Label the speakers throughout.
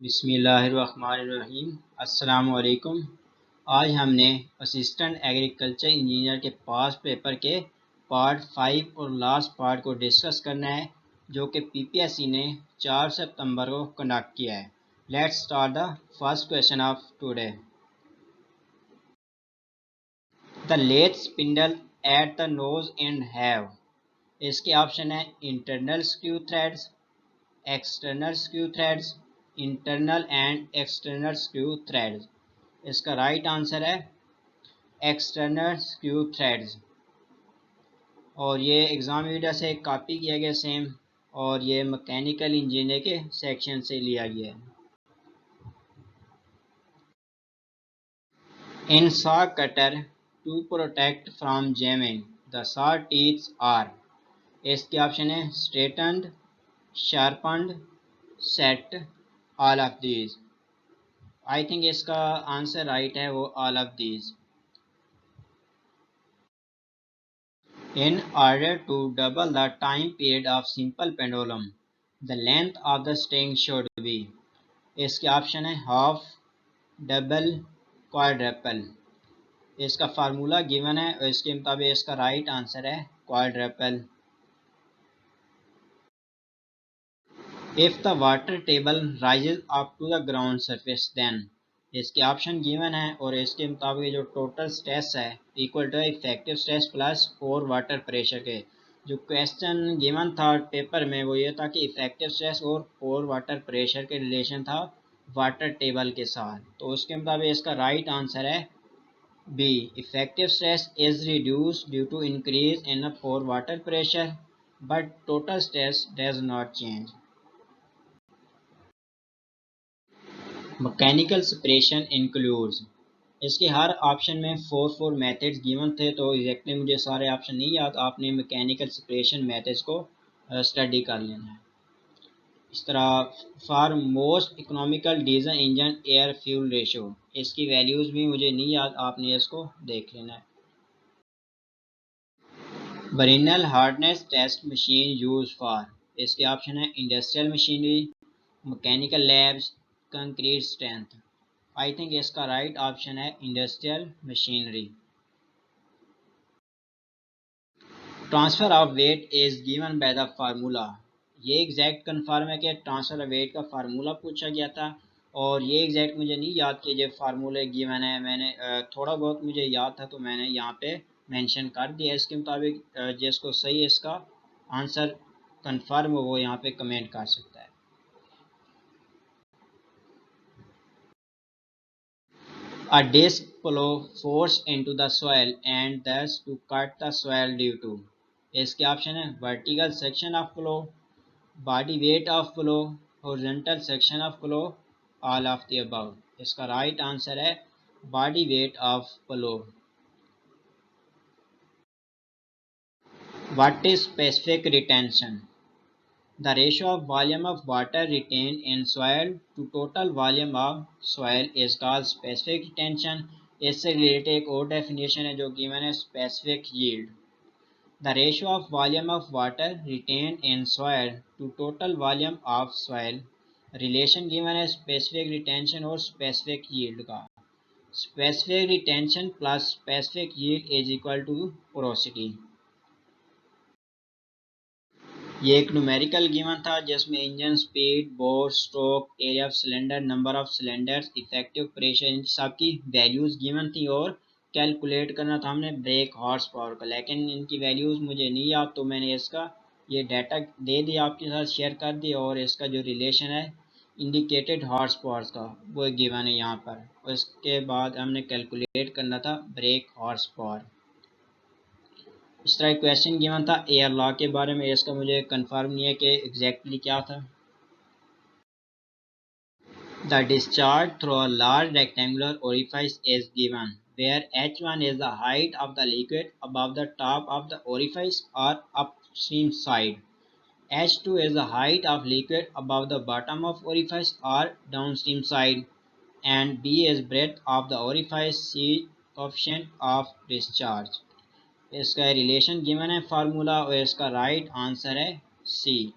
Speaker 1: बिस्मिल्लाहिर्रहमानिर्रहीम। अस्सलामु अलैकुम। आज हमने असिस्टेंट एग्रीकल्चर इंजीनियर के पास पेपर के पार्ट 5 और लास्ट पार्ट को डिस्कस करना है, जो कि पीपीएससी ने 4 सितंबर को कंडक्ट किया है। Let's start the first question of today. The lathe spindle at the nose end have. इसके ऑप्शन है internal screw threads, external screw threads, internal and external screw threads. इसका राइट आंसर है external screw threads. और ये exam video से copy किया गया same, और ये मैकेनिकल इंजीनियर के सेक्शन से लिया गया है। In saw cutter to protect from jamming the saw teeths are. इसके ऑप्शन है straightened, sharpened, set, all of these. I think इसका आंसर राइट है वो all of these. In order to double the time period of simple pendulum, the length of the string should be। इसके option है half, double, quadruple. इसका formula given है और इसके मुताबिक इसका राइट आंसर है quadruple. If the water table rises up to the ground surface then। इसके ऑप्शन गिवन है और इसके मुताबिक जो टोटल स्ट्रेस है equal to effective stress plus 4 water pressure के। जो क्वेश्चन गिवन था पेपर में वो ये था कि इफेक्टिव स्ट्रेस और 4 वाटर प्रेशर के रिलेशन था वाटर टेबल के साथ। तो उसके मुताबिक इसका राइट आंसर है B, effective stress is reduce due to increase in 4 water pressure but total stress does not change. Mechanical separation includes. इसके हर ऑप्शन में 4 मेथड्स गिवन थे, तो एग्जैक्टली मुझे सारे ऑप्शन नहीं याद, आपने मैकेनिकल सेपरेशन मेथड्स को स्टडी कर लेना है। इस तरह for most economical diesel engine air fuel ratio, इसकी वैल्यूज़ भी मुझे नहीं याद, आपने इसको देख लेना है। Brinell hardness test machine use for. इसके ऑप्शन है industrial machinery, mechanical labs, concrete strength. I think इसका राइट ऑप्शन है industrial machinery. Transfer of weight is given by the formula. ये एग्जैक्ट कन्फर्म है कि ट्रांसफर ऑफ वेट का formula पूछा गया था, और ये एग्जैक्ट मुझे नहीं याद कि जो फार्मूले गिवन है, मैंने थोड़ा बहुत मुझे याद था तो मैंने यहाँ पे मेंशन कर दिया। इसके मुताबिक जिसको सही इसका आंसर कन्फर्म हो वो यहाँ पे कमेंट कर सकता है। A disc plow forced into the soil and thus to cut the soil due to। इसके ऑप्शन है vertical section of plow, body weight of plow, horizontal section of plow, all of the above. इसका right answer है body weight of plow। What is specific retention? The ratio of volume of water retained in soil to total volume of soil is called specific retention। इससे related एक और definition है जो given है specific yield. The ratio of volume of water retained in soil to total volume of soil। Relation given है specific retention और specific yield का। Specific retention plus specific yield is equal to porosity. ये एक numerical given था जिसमें engine speed, bore, stroke, area of cylinder, number of cylinders, effective pressure, इन सब की वैल्यूज़ गिवन थी और कैलकुलेट करना था हमने ब्रेक हॉर्स पावर का, लेकिन इनकी वैल्यूज़ मुझे नहीं याद, तो मैंने इसका ये डाटा दे दिया आपके साथ शेयर कर दिया, और इसका जो रिलेशन है इंडिकेटेड हॉर्स पावर्स का वो गिवन है यहाँ पर, और इसके बाद हमने कैलकुलेट करना था ब्रेक हॉर्स पावर। इस तरह क्वेश्चन गिवन था एयर लॉ के बारे में, इसका मुझे कंफर्म नहीं है कि एग्जैक्टली क्या था। The discharge through a large rectangular orifice is given where h1 is the height of the liquid above the top of the orifice or upstream side, h2 is the height of liquid above the bottom of orifice or downstream side, and b is breadth of the orifice, c coefficient of discharge। इसका relation given है formula, और इसका right answer है सी।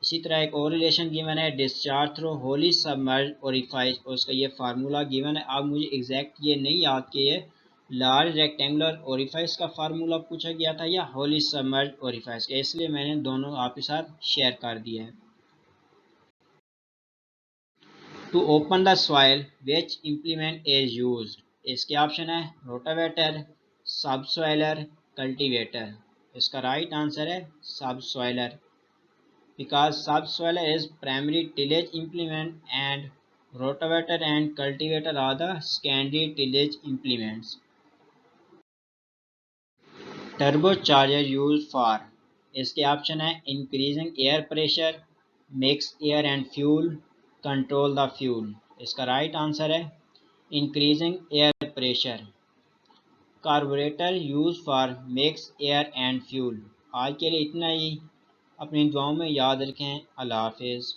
Speaker 1: इसी तरह एक और relation given है, discharge through Holi submerge orifice, और उसका ये फार्मूला गिवन है। अब मुझे एग्जैक्ट ये नहीं याद कि ये लार्ज रेक्टेंगुलर ओरिफाइस का फार्मूला पूछा गया था या होली सबमर्ज ओरिफाइस का, इसलिए मैंने दोनों आपके साथ शेयर कर दिया है। To open the soil which implement is used, इसके ऑप्शन है रोटावेटर, सबसॉइलर, कल्टीवेटर। इसका राइट आंसर है subsoiler, because subsoiler is primary tillage implement and rotavator and cultivator are the secondary tillage implements. Turbocharger used for, इसके option है increasing air pressure, mix air and fuel, control the fuel। इसका right answer है increasing air pressure। Carburettor use for mix air and fuel. आज के लिए इतना ही, अपनी दुआओं में याद रखें। अल्लाह हाफिज़।